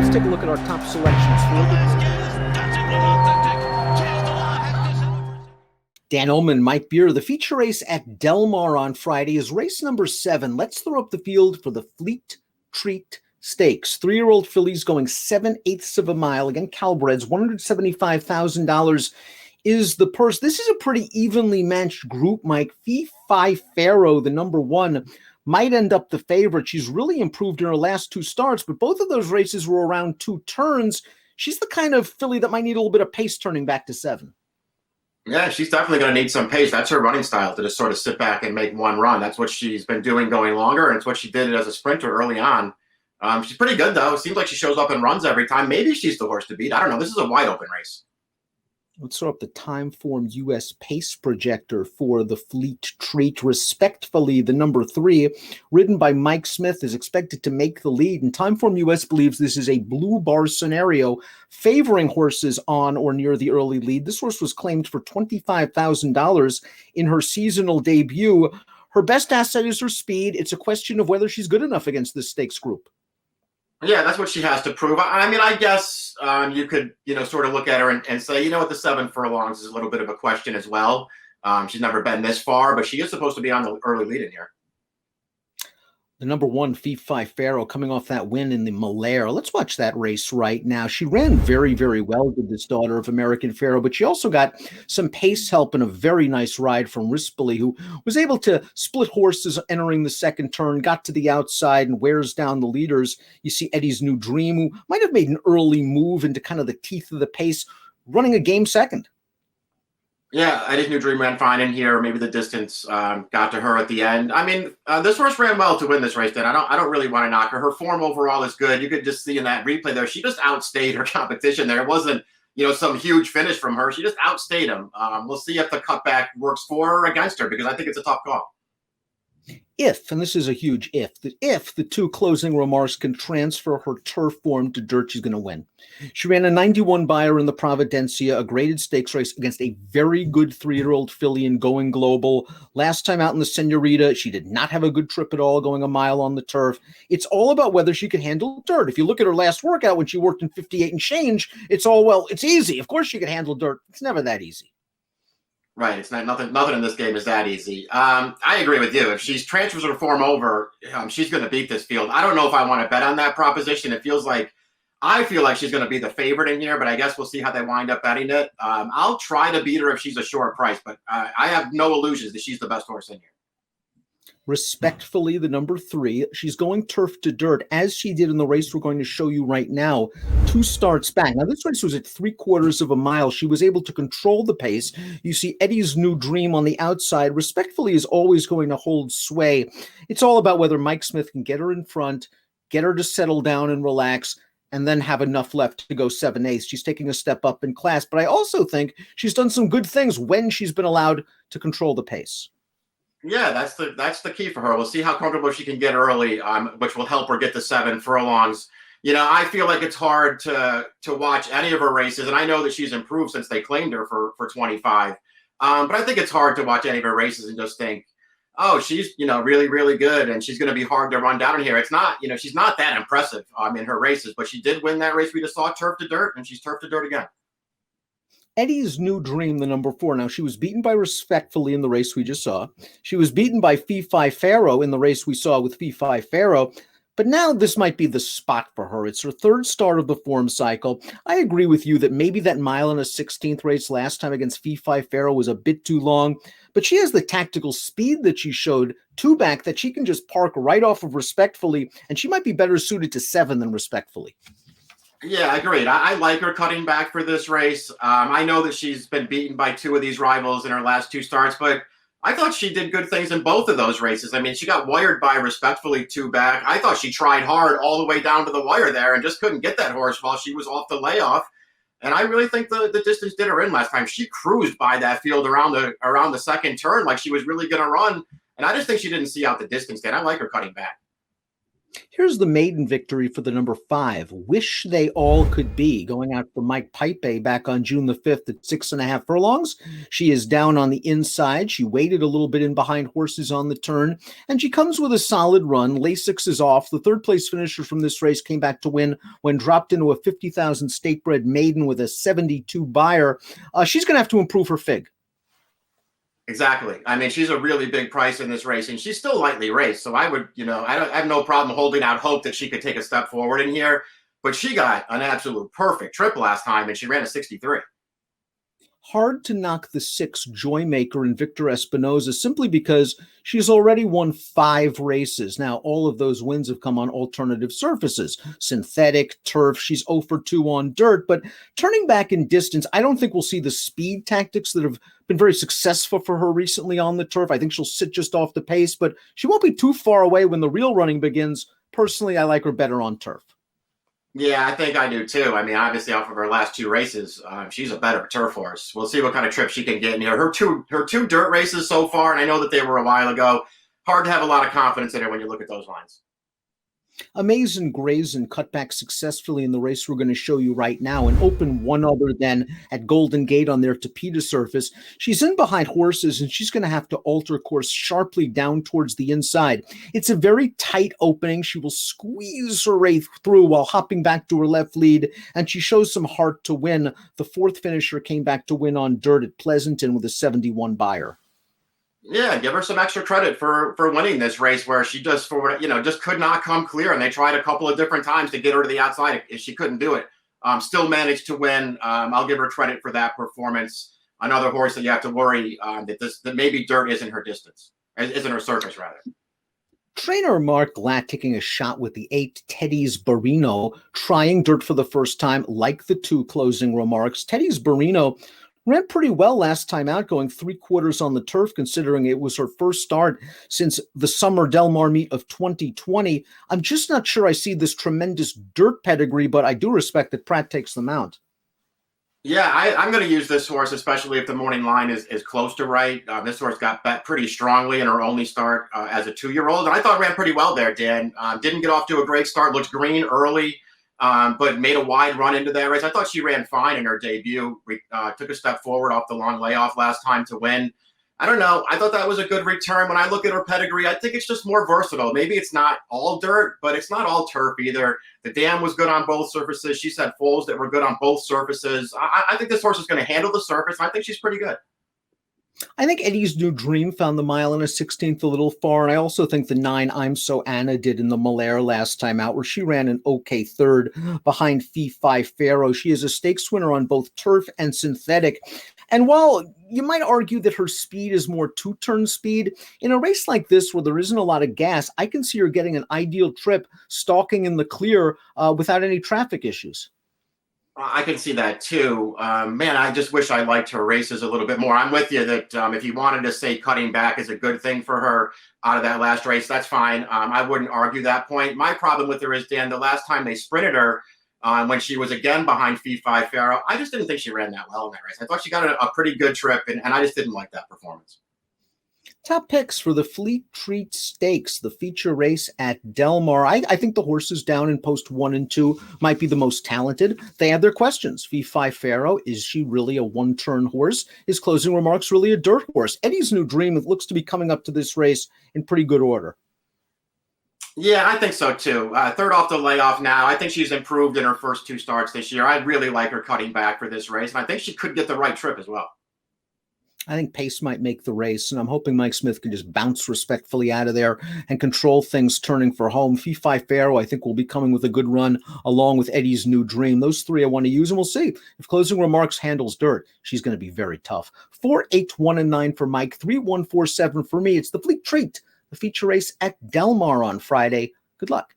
let's take a look at our top selections for Dan Illman, Mike Beer. The feature race at Del Mar on Friday is race number 7. Let's throw up the field for the Fleet Treat Stakes. 3-year-old fillies going 7/8 of a mile. Again, Calbreds, $175,000 is the purse. This is a pretty evenly matched group, Mike. Fee Fi Pharaoh, the number 1, might end up the favorite. She's really improved in her last 2 starts, but both of those races were around 2 turns. She's the kind of filly that might need a little bit of pace turning back to 7. Yeah, she's definitely going to need some pace. That's her running style, to just sort of sit back and make one run. That's what she's been doing going longer, and it's what she did as a sprinter early on. She's pretty good, though. It seems like she shows up and runs every time. Maybe she's the horse to beat. I don't know. This is a wide-open race. Let's throw up the Timeform U.S. pace projector for the Fleet Treat. Respectfully, the number 3, ridden by Mike Smith, is expected to make the lead. And Timeform U.S. believes this is a blue bar scenario favoring horses on or near the early lead. This horse was claimed for $25,000 in her seasonal debut. Her best asset is her speed. It's a question of whether she's good enough against this stakes group. Yeah, that's what she has to prove. I mean, I guess you could, sort of look at her and say, what, the 7 furlongs is a little bit of a question as well. She's never been this far, but she is supposed to be on the early lead in here. The number 1, Fee Fi Pharaoh, coming off that win in the Malaire. Let's watch that race right now. She ran very, very well with this daughter of American Pharaoh, but she also got some pace help and a very nice ride from Rispoli, who was able to split horses entering the second turn, got to the outside and wears down the leaders. You see Eddie's New Dream, who might have made an early move into kind of the teeth of the pace, running a game second. Yeah, Eddie's New Dream ran fine in here. Maybe the distance got to her at the end. I mean, this horse ran well to win this race. Then I don't really want to knock her. Her form overall is good. You could just see in that replay there, she just outstayed her competition there. It wasn't, some huge finish from her. She just outstayed him. We'll see if the cutback works for her or against her, because I think it's a tough call. If, and this is a huge if the 2 closing remarks can transfer her turf form to dirt, she's going to win. She ran a 91 buyer in the Providencia, a graded stakes race against a very good 3-year-old filly in Going Global. Last time out in the Senorita, she did not have a good trip at all going a mile on the turf. It's all about whether she can handle dirt. If you look at her last workout when she worked in 58 and change, it's all, well, it's easy. Of course she can handle dirt. It's never that easy. Right. It's not nothing in this game is that easy. I agree with you. If she transfers her form over, she's going to beat this field. I don't know if I want to bet on that proposition. I feel like she's going to be the favorite in here, but I guess we'll see how they wind up betting it. I'll try to beat her if she's a short price, but I have no illusions that she's the best horse in here. Respectfully, the number 3, she's going turf to dirt, as she did in the race we're going to show you right now, 2 starts back. Now, this race was at 3/4 of a mile. She was able to control the pace. You see Eddie's New Dream on the outside. Respectfully is always going to hold sway. It's all about whether Mike Smith can get her in front, get her to settle down and relax, and then have enough left to go 7/8. She's taking a step up in class, but I also think she's done some good things when she's been allowed to control the pace. Yeah, that's the key for her. We'll see how comfortable she can get early, which will help her get to 7 furlongs. I feel like it's hard to watch any of her races, and I know that she's improved since they claimed her for 25. But I think it's hard to watch any of her races and just think, oh, she's really, really good, and she's going to be hard to run down here. It's not, she's not that impressive in her races, but she did win that race we just saw, turf to dirt, and she's turf to dirt again. Eddie's New Dream, the number 4. Now, she was beaten by Respectfully in the race we just saw. She was beaten by Fee Fi Pharaoh in the race we saw with Fee Fi Pharaoh. But now this might be the spot for her. It's her 3rd start of the form cycle. I agree with you that maybe that 1.1/16 race last time against Fee Fi Pharaoh was a bit too long. But she has the tactical speed that she showed 2 back that she can just park right off of Respectfully, and she might be better suited to 7 than Respectfully. Yeah, agreed. I like her cutting back for this race. I know that she's been beaten by 2 of these rivals in her last 2 starts, but I thought she did good things in both of those races. I mean, she got wired by Respectfully 2 back. I thought she tried hard all the way down to the wire there and just couldn't get that horse while she was off the layoff. And I really think the distance did her in last time. She cruised by that field around the second turn like she was really going to run. And I just think she didn't see out the distance then. I like her cutting back. Here's the maiden victory for the number 5. Wish They All Could Be, going out for Mike Pipe back on June the 5th at 6.5 furlongs. She is down on the inside. She waited a little bit in behind horses on the turn, and she comes with a solid run. Lasix is off. The third place finisher from this race came back to win when dropped into a 50,000 stakebred maiden with a 72 buyer. She's going to have to improve her fig. Exactly. I mean, she's a really big price in this race, and she's still lightly raced. So I would, I have no problem holding out hope that she could take a step forward in here. But she got an absolute perfect trip last time, and she ran a 63. Hard to knock the 6 Joymaker and Victor Espinoza simply because she's already won 5 races. Now, all of those wins have come on alternative surfaces, synthetic, turf. She's 0 for 2 on dirt. But turning back in distance, I don't think we'll see the speed tactics that have been very successful for her recently on the turf. I think she'll sit just off the pace, but she won't be too far away when the real running begins. Personally, I like her better on turf. Yeah, I think I do too. I mean, obviously, off of her last 2 races, she's a better turf horse. We'll see what kind of trip she can get in here. Her two dirt races so far, and I know that they were a while ago. Hard to have a lot of confidence in her when you look at those lines. Amazing Grazen cut back successfully in the race we're going to show you right now and open one other than at Golden Gate on their Tapeta surface. She's in behind horses, and she's going to have to alter course sharply down towards the inside. It's a very tight opening. She will squeeze her way through while hopping back to her left lead, and she shows some heart to win. The 4th finisher came back to win on dirt at Pleasanton with a 71 buyer. Yeah, give her some extra credit for winning this race where she just just could not come clear, and they tried a couple of different times to get her to the outside. If she couldn't do it, still managed to win. I'll give her credit for that performance. Another horse that you have to worry that maybe dirt isn't her distance, isn't her surface rather. Trainer Mark Glatt taking a shot with the 8 Teddy's Barino, trying dirt for the first time, like the 2 closing remarks. Teddy's Barino ran pretty well last time out, going 3/4 on the turf, considering it was her first start since the summer Del Mar meet of 2020. I'm just not sure I see this tremendous dirt pedigree, but I do respect that Pratt takes the mount. Yeah, I'm going to use this horse, especially if the morning line is close to right. This horse got bet pretty strongly in her only start as a 2-year-old, and I thought ran pretty well there, Dan. Didn't get off to a great start, looked green early. But made a wide run into that race. I thought she ran fine in her debut. Took a step forward off the long layoff last time to win. I don't know. I thought that was a good return. When I look at her pedigree, I think it's just more versatile. Maybe it's not all dirt, but it's not all turf either. The dam was good on both surfaces. She's had foals that were good on both surfaces. I think this horse is going to handle the surface. I think she's pretty good. I think Eddie's New Dream found the mile and a 16th a little far, and I also think the 9 I'm So Anna did in the Malaire last time out, where she ran an okay 3rd behind Fee Fi Pharaoh. She is a stakes winner on both turf and synthetic. And while you might argue that her speed is more 2-turn speed, in a race like this where there isn't a lot of gas, I can see her getting an ideal trip, stalking in the clear without any traffic issues. I can see that too. Man, I just wish I liked her races a little bit more. I'm with you that if you wanted to say cutting back is a good thing for her out of that last race, that's fine. I wouldn't argue that point. My problem with her is, Dan, the last time they sprinted her when she was again behind Fee Fi Pharaoh, I just didn't think she ran that well in that race. I thought she got a pretty good trip, and I just didn't like that performance. Top picks for the Fleet Treat Stakes, the feature race at Del Mar. I think the horses down in post 1 and 2 might be the most talented. They have their questions. Fee Fi Pharaoh, is she really a 1-turn horse? Is Closing Remarks really a dirt horse? Eddie's New Dream, it looks to be coming up to this race in pretty good order. Yeah, I think so too. 3rd off the layoff now. I think she's improved in her first 2 starts this year. I really like her cutting back for this race, and I think she could get the right trip as well. I think pace might make the race, and I'm hoping Mike Smith can just bounce respectfully out of there and control things turning for home. Fee Fi Pharaoh, I think, will be coming with a good run along with Eddie's New Dream. Those 3 I want to use, and we'll see. If Closing Remarks handles dirt, she's going to be very tough. 4, 8, 1, and 9 for Mike. 3, 1, 4, 7 for me. It's the Fleet Treat, the feature race at Del Mar on Friday. Good luck.